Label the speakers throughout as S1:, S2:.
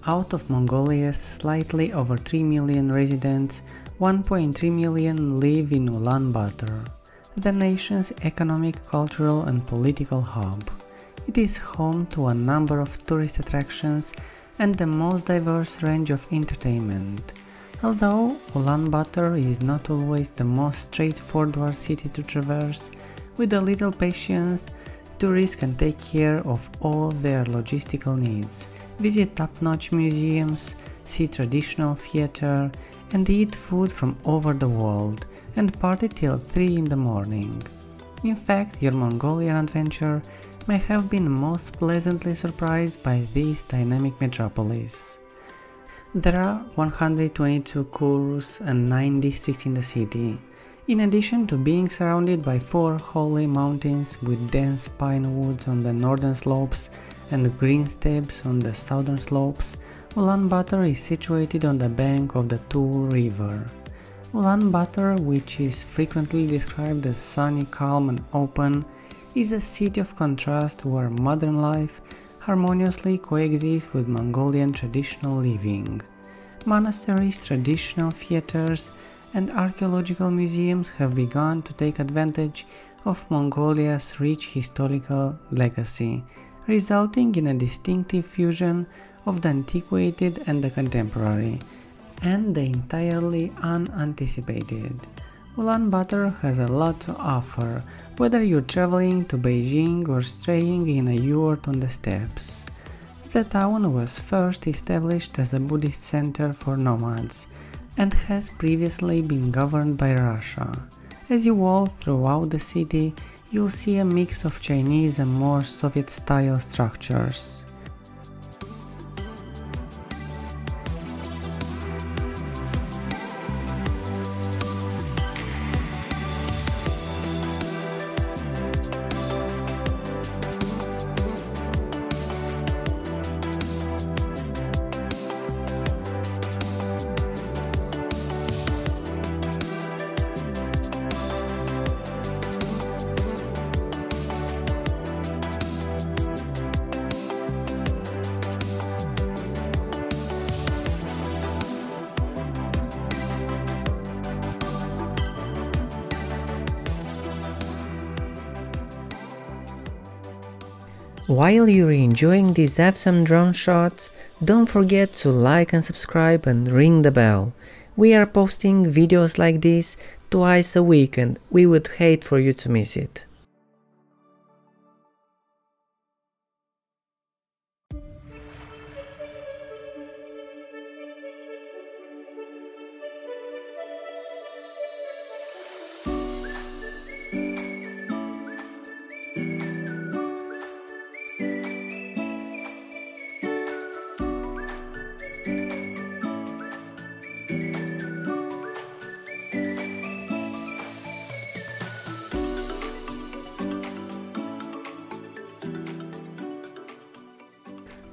S1: Out of Mongolia's slightly over 3 million residents, 1.3 million live in Ulaanbaatar, the nation's economic, cultural and political hub. It is home to a number of tourist attractions and the most diverse range of entertainment. Although Ulaanbaatar is not always the most straightforward city to traverse, with a little patience, tourists can take care of all their logistical needs, visit top-notch museums, see traditional theater, and eat food from over the world, and party till 3 in the morning. In fact, your Mongolian adventure may have been most pleasantly surprised by this dynamic metropolis. There are 122 khoroos and 9 districts in the city. In addition to being surrounded by 4 holy mountains with dense pine woods on the northern slopes and green steppes on the southern slopes, Ulaanbaatar is situated on the bank of the Tuul River. Ulaanbaatar, which is frequently described as sunny, calm and open, is a city of contrast where modern life harmoniously coexists with Mongolian traditional living. Monasteries, traditional theaters and archaeological museums have begun to take advantage of Mongolia's rich historical legacy, resulting in a distinctive fusion of the antiquated and the contemporary, and the entirely unanticipated. Ulaanbaatar has a lot to offer, whether you're traveling to Beijing or staying in a yurt on the steppes. The town was first established as a Buddhist center for nomads, and has previously been governed by Russia. As you walk throughout the city, you'll see a mix of Chinese and more Soviet-style structures. While you're enjoying these awesome drone shots, don't forget to like and subscribe and ring the bell. We are posting videos like this twice a week and we would hate for you to miss it.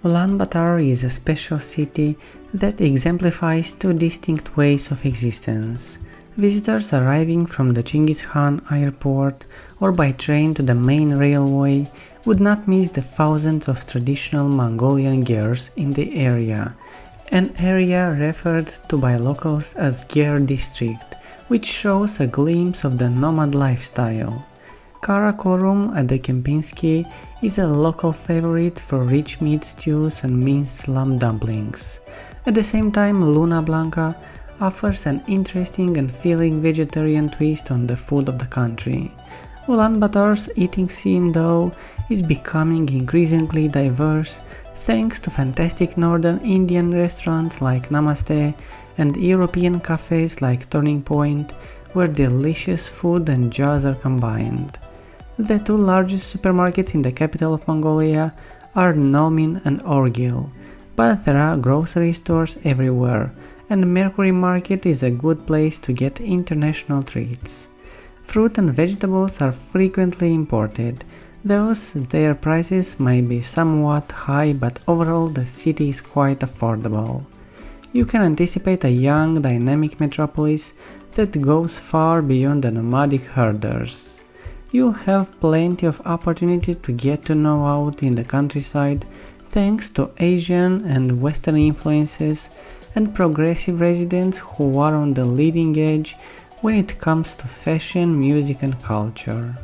S1: Ulaanbaatar is a special city that exemplifies 2 distinct ways of existence. Visitors arriving from the Genghis Khan airport or by train to the main railway would not miss the thousands of traditional Mongolian gears in the area, an area referred to by locals as Gear District, which shows a glimpse of the nomad lifestyle. Karakorum at the Kempinski is a local favorite for rich meat stews and minced lamb dumplings. At the same time, Luna Blanca offers an interesting and filling vegetarian twist on the food of the country. Ulaanbaatar's eating scene, though, is becoming increasingly diverse thanks to fantastic northern Indian restaurants like Namaste and European cafes like Turning Point, where delicious food and jazz are combined. The 2 largest supermarkets in the capital of Mongolia are Nomin and Orgil, but there are grocery stores everywhere, and Mercury Market is a good place to get international treats. Fruit and vegetables are frequently imported, though their prices may be somewhat high, but overall the city is quite affordable. You can anticipate a young, dynamic metropolis that goes far beyond the nomadic herders. You'll have plenty of opportunity to get to know out in the countryside thanks to Asian and Western influences and progressive residents who are on the leading edge when it comes to fashion, music and culture.